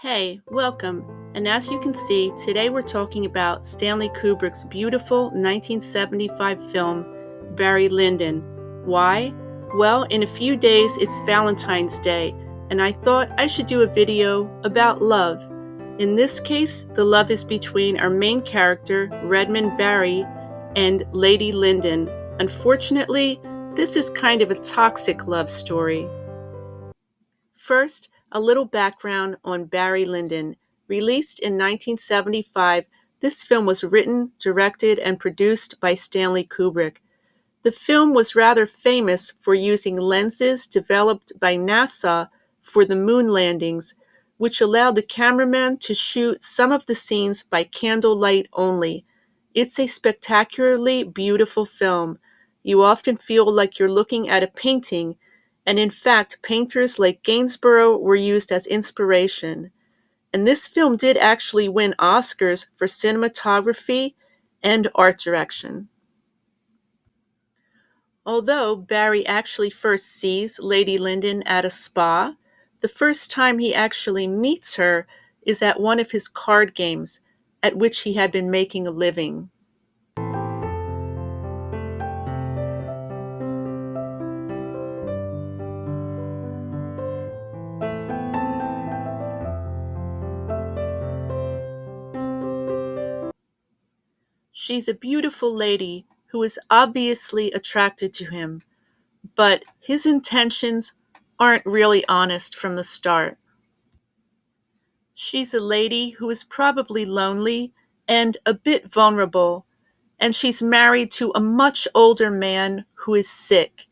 Hey, welcome. And as you can see, today we're talking about Stanley Kubrick's beautiful 1975 film, Barry Lyndon. Why? Well, in a few days it's Valentine's Day, and I thought I should do a video about love. In this case, the love is between our main character, Redmond Barry, and Lady Lyndon. Unfortunately, this is kind of a toxic love story. First, a little background on Barry Lyndon. Released in 1975, this film was written, directed, and produced by Stanley Kubrick. The film was rather famous for using lenses developed by NASA for the moon landings, which allowed the cameraman to shoot some of the scenes by candlelight only. It's a spectacularly beautiful film. You often feel like you're looking at a painting, and in fact, painters like Gainsborough were used as inspiration. And this film did actually win Oscars for cinematography and art direction. Although Barry actually first sees Lady Lyndon at a spa, the first time he actually meets her is at one of his card games, at which he had been making a living. She's a beautiful lady who is obviously attracted to him, but his intentions aren't really honest from the start. She's a lady who is probably lonely and a bit vulnerable, and she's married to a much older man who is sick.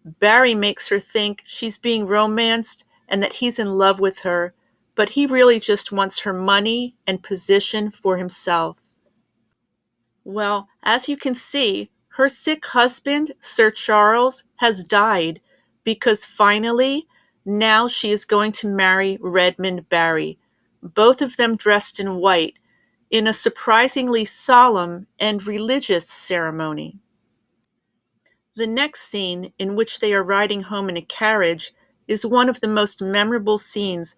Barry makes her think she's being romanced and that he's in love with her, but he really just wants her money and position for himself. Well, as you can see, her sick husband, Sir Charles, has died because finally, now she is going to marry Redmond Barry, both of them dressed in white, in a surprisingly solemn and religious ceremony. The next scene, in which they are riding home in a carriage, is one of the most memorable scenes,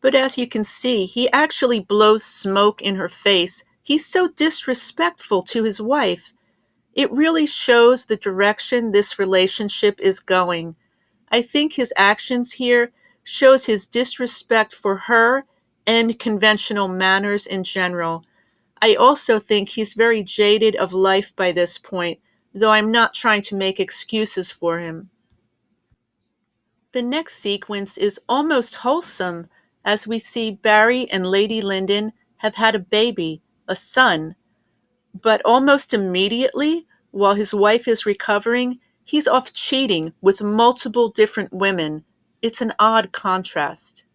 but as you can see, he actually blows smoke in her face. He's so disrespectful to his wife. It really shows the direction this relationship is going. I think his actions here shows his disrespect for her and conventional manners in general. I also think he's very jaded of life by this point, though I'm not trying to make excuses for him. The next sequence is almost wholesome, as we see Barry and Lady Lyndon have had a baby, a son. But almost immediately, while his wife is recovering, he's off cheating with multiple different women. It's an odd contrast.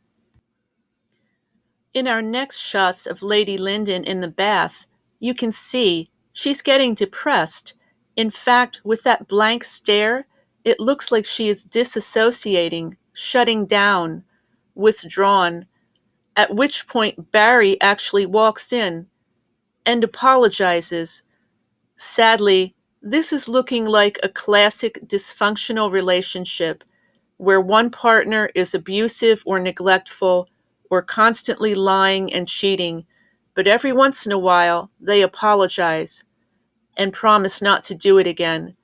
In our next shots of Lady Lyndon in the bath, you can see she's getting depressed. In fact, with that blank stare, it looks like she is disassociating, shutting down, withdrawn, at which point Barry actually walks in and apologizes. Sadly, this is looking like a classic dysfunctional relationship where one partner is abusive or neglectful or constantly lying and cheating, but every once in a while they apologize and promise not to do it again.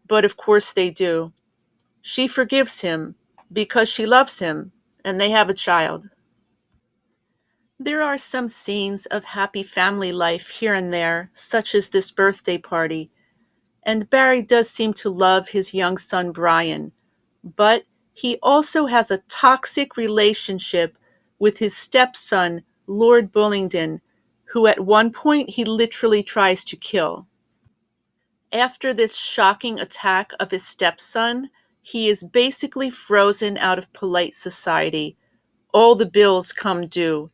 But of course they do. She forgives him because she loves him, and they have a child. There are some scenes of happy family life here and there, such as this birthday party, and Barry does seem to love his young son Brian, but he also has a toxic relationship with his stepson, Lord Bullingdon, who at one point he literally tries to kill. After this shocking attack of his stepson, he is basically frozen out of polite society. All the bills come due.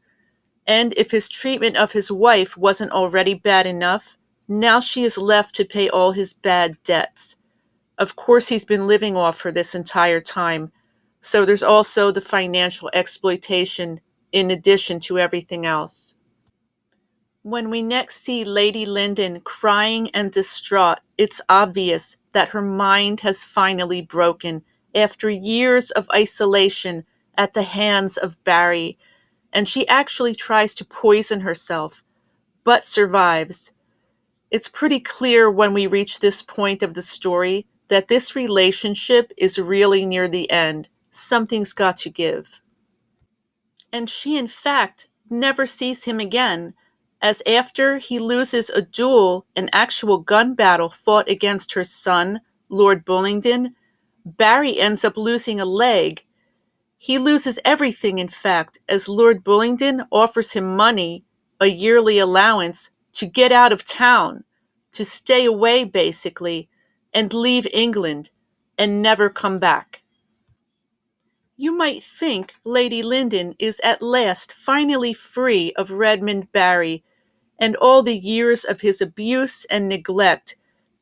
And if his treatment of his wife wasn't already bad enough, now she is left to pay all his bad debts. Of course, he's been living off her this entire time, so there's also the financial exploitation in addition to everything else. When we next see Lady Lyndon crying and distraught, it's obvious that her mind has finally broken after years of isolation at the hands of Barry. and she actually tries to poison herself, but survives. It's pretty clear when we reach this point of the story that this relationship is really near the end. Something's got to give. And she, in fact, never sees him again, as after he loses a duel, an actual gun battle fought against her son, Lord Bullingdon, Barry ends up losing a leg. He loses everything, in fact, as Lord Bullingdon offers him money, a yearly allowance, to get out of town, to stay away, basically, and leave England, and never come back. You might think Lady Lyndon is at last finally free of Redmond Barry and all the years of his abuse and neglect,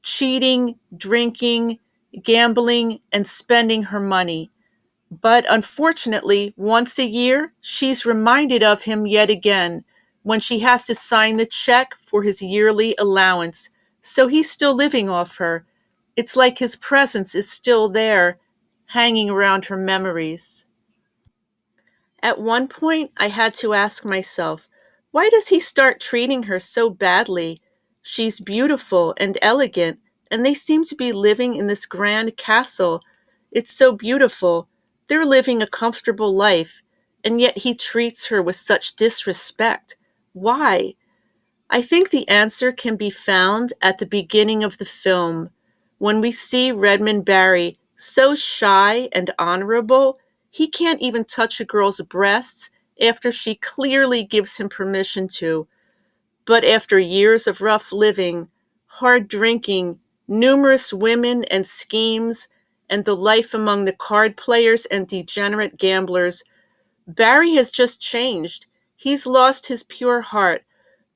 cheating, drinking, gambling, and spending her money. But unfortunately, once a year, she's reminded of him yet again when she has to sign the check for his yearly allowance. So he's still living off her. It's like his presence is still there, hanging around her memories. At one point, I had to ask myself, why does he start treating her so badly? She's beautiful and elegant, and they seem to be living in this grand castle. It's so beautiful. They're living a comfortable life, and yet he treats her with such disrespect. Why? I think the answer can be found at the beginning of the film, when we see Redmond Barry so shy and honorable, he can't even touch a girl's breasts after she clearly gives him permission to. But after years of rough living, hard drinking, numerous women and schemes, and the life among the card players and degenerate gamblers, Barry has just changed. He's lost his pure heart,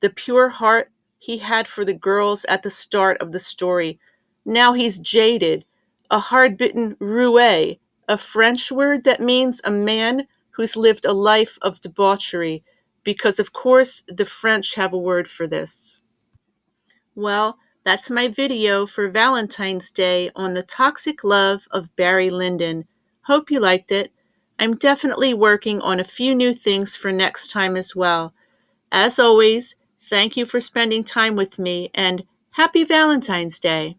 the pure heart he had for the girls at the start of the story. Now he's jaded, a hard-bitten roué, a French word that means a man who's lived a life of debauchery, because of course the French have a word for this. Well, that's my video for Valentine's Day on the toxic love of Barry Lyndon. Hope you liked it. I'm definitely working on a few new things for next time as well. As always, thank you for spending time with me, and happy Valentine's Day.